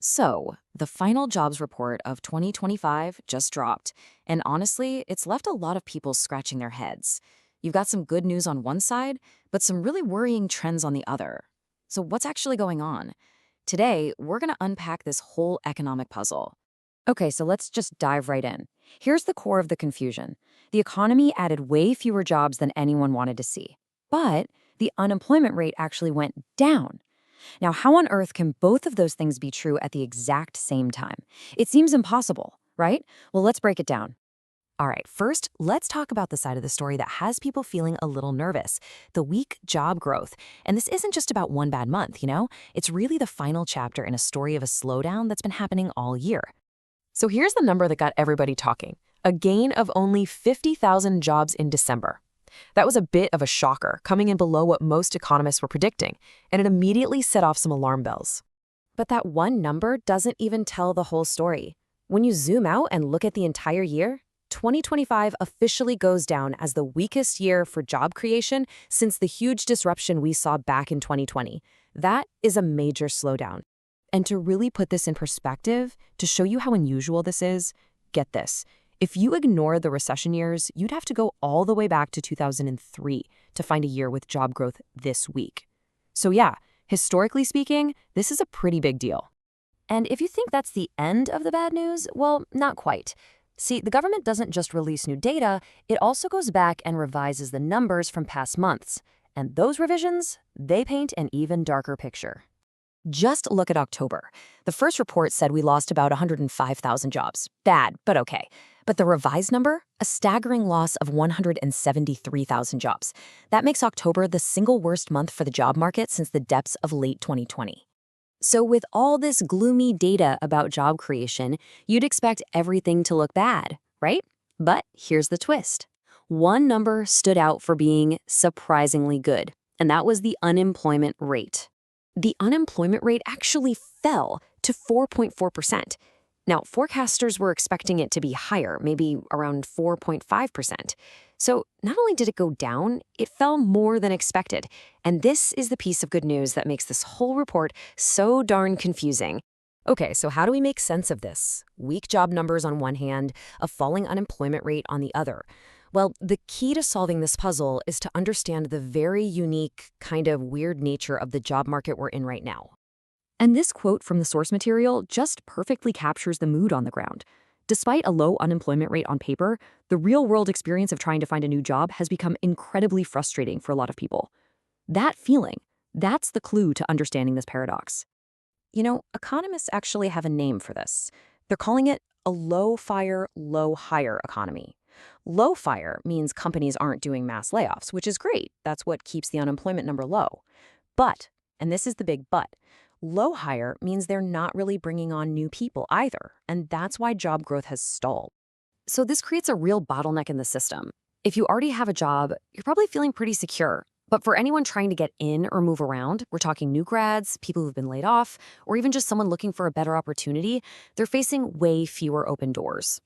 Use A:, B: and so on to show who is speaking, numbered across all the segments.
A: So, the final jobs report of 2025 just dropped, and honestly, it's left a lot of people scratching their heads. You've got some good news on one side, but some really worrying trends on the other. So, what's actually going on? Today, we're going to unpack this whole economic puzzle. Okay, so let's just dive right in. Here's the core of the confusion. The economy added way fewer jobs than anyone wanted to see. But the unemployment rate actually went down. Now, how on earth can both of those things be true at the exact same time? It seems impossible, right? Well, let's break it down. All right, first, let's talk about the side of the story that has people feeling a little nervous, the weak job growth. And this isn't just about one bad month, you know? It's really the final chapter in a story of a slowdown that's been happening all year. So here's the number that got everybody talking, a gain of only 50,000 jobs in December. That was a bit of a shocker, coming in below what most economists were predicting, and it immediately set off some alarm bells. But that one number doesn't even tell the whole story. When you zoom out and look at the entire year, 2025 officially goes down as the weakest year for job creation since the huge disruption we saw back in 2020. That is a major slowdown. And to really put this in perspective, to show you how unusual this is, get this. If you ignore the recession years, you'd have to go all the way back to 2003 to find a year with job growth this weak. So yeah, historically speaking, this is a pretty big deal. And if you think that's the end of the bad news, well, not quite. See, the government doesn't just release new data, it also goes back and revises the numbers from past months. And those revisions, they paint an even darker picture. Just look at October. The first report said we lost about 105,000 jobs. Bad, but okay. But the revised number? A staggering loss of 173,000 jobs. That makes October the single worst month for the job market since the depths of late 2020. So with all this gloomy data about job creation, you'd expect everything to look bad, right? But here's the twist. One number stood out for being surprisingly good, and that was the unemployment rate. The unemployment rate actually fell to 4.4%. Now, forecasters were expecting it to be higher, maybe around 4.5%. So not only did it go down, it fell more than expected. And this is the piece of good news that makes this whole report so darn confusing. Okay, so how do we make sense of this? Weak job numbers on one hand, a falling unemployment rate on the other. Well, the key to solving this puzzle is to understand the very unique, kind of weird nature of the job market we're in right now. And this quote from the source material just perfectly captures the mood on the ground. Despite a low unemployment rate on paper, the real-world experience of trying to find a new job has become incredibly frustrating for a lot of people. That feeling, that's the clue to understanding this paradox. You know, economists actually have a name for this. They're calling it a low-fire, low-hire economy. Low-fire means companies aren't doing mass layoffs, which is great. That's what keeps the unemployment number low. But, and this is the big but, low hire means they're not really bringing on new people either, and that's why job growth has stalled. So this creates a real bottleneck in the system. If you already have a job, you're probably feeling pretty secure. But for anyone trying to get in or move around, we're talking new grads, people who've been laid off, or even just someone looking for a better opportunity, they're facing way fewer open doors.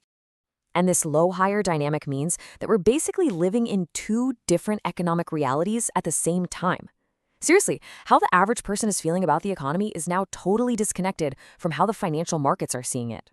A: And this low hire dynamic means that we're basically living in two different economic realities at the same time. Seriously, how the average person is feeling about the economy is now totally disconnected from how the financial markets are seeing it.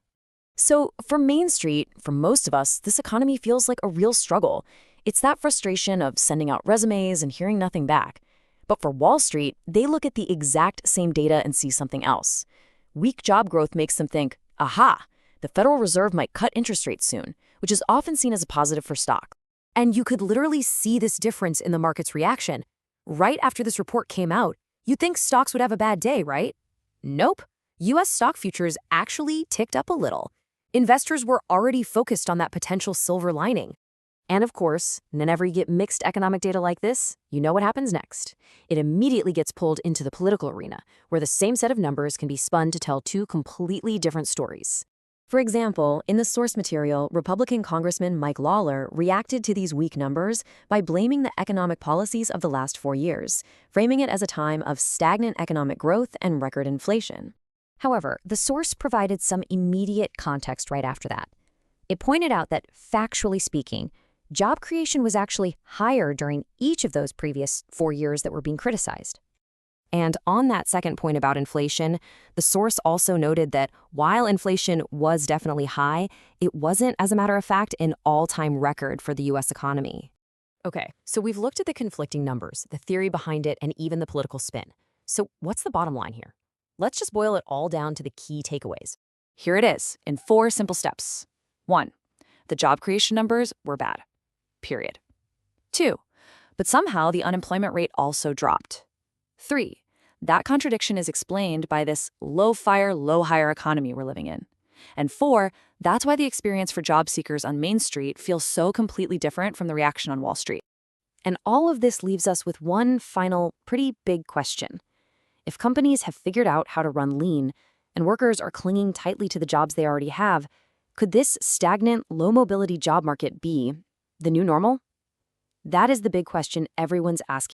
A: So for Main Street, for most of us, this economy feels like a real struggle. It's that frustration of sending out resumes and hearing nothing back. But for Wall Street, they look at the exact same data and see something else. Weak job growth makes them think, aha, the Federal Reserve might cut interest rates soon, which is often seen as a positive for stock. And you could literally see this difference in the market's reaction. Right after this report came out, you'd think stocks would have a bad day, right? Nope. U.S. stock futures actually ticked up a little. Investors were already focused on that potential silver lining. And of course, whenever you get mixed economic data like this, you know what happens next. It immediately gets pulled into the political arena, where the same set of numbers can be spun to tell two completely different stories. For example, in the source material, Republican Congressman Mike Lawler reacted to these weak numbers by blaming the economic policies of the last 4 years, framing it as a time of stagnant economic growth and record inflation. However, the source provided some immediate context right after that. It pointed out that, factually speaking, job creation was actually higher during each of those previous 4 years that were being criticized.
B: And on that second point about inflation, the source also noted that while inflation was definitely high, it wasn't, as a matter of fact, an all-time record for the U.S. economy.
A: Okay, so we've looked at the conflicting numbers, the theory behind it, and even the political spin. So what's the bottom line here? Let's just boil it all down to the key takeaways. Here it is, in 4 simple steps. 1. The job creation numbers were bad. Period. 2. But somehow the unemployment rate also dropped. 3. That contradiction is explained by this low-fire, low-hire economy we're living in. And 4, that's why the experience for job seekers on Main Street feels so completely different from the reaction on Wall Street. And all of this leaves us with one final, pretty big question. If companies have figured out how to run lean, and workers are clinging tightly to the jobs they already have, could this stagnant, low-mobility job market be the new normal? That is the big question everyone's asking.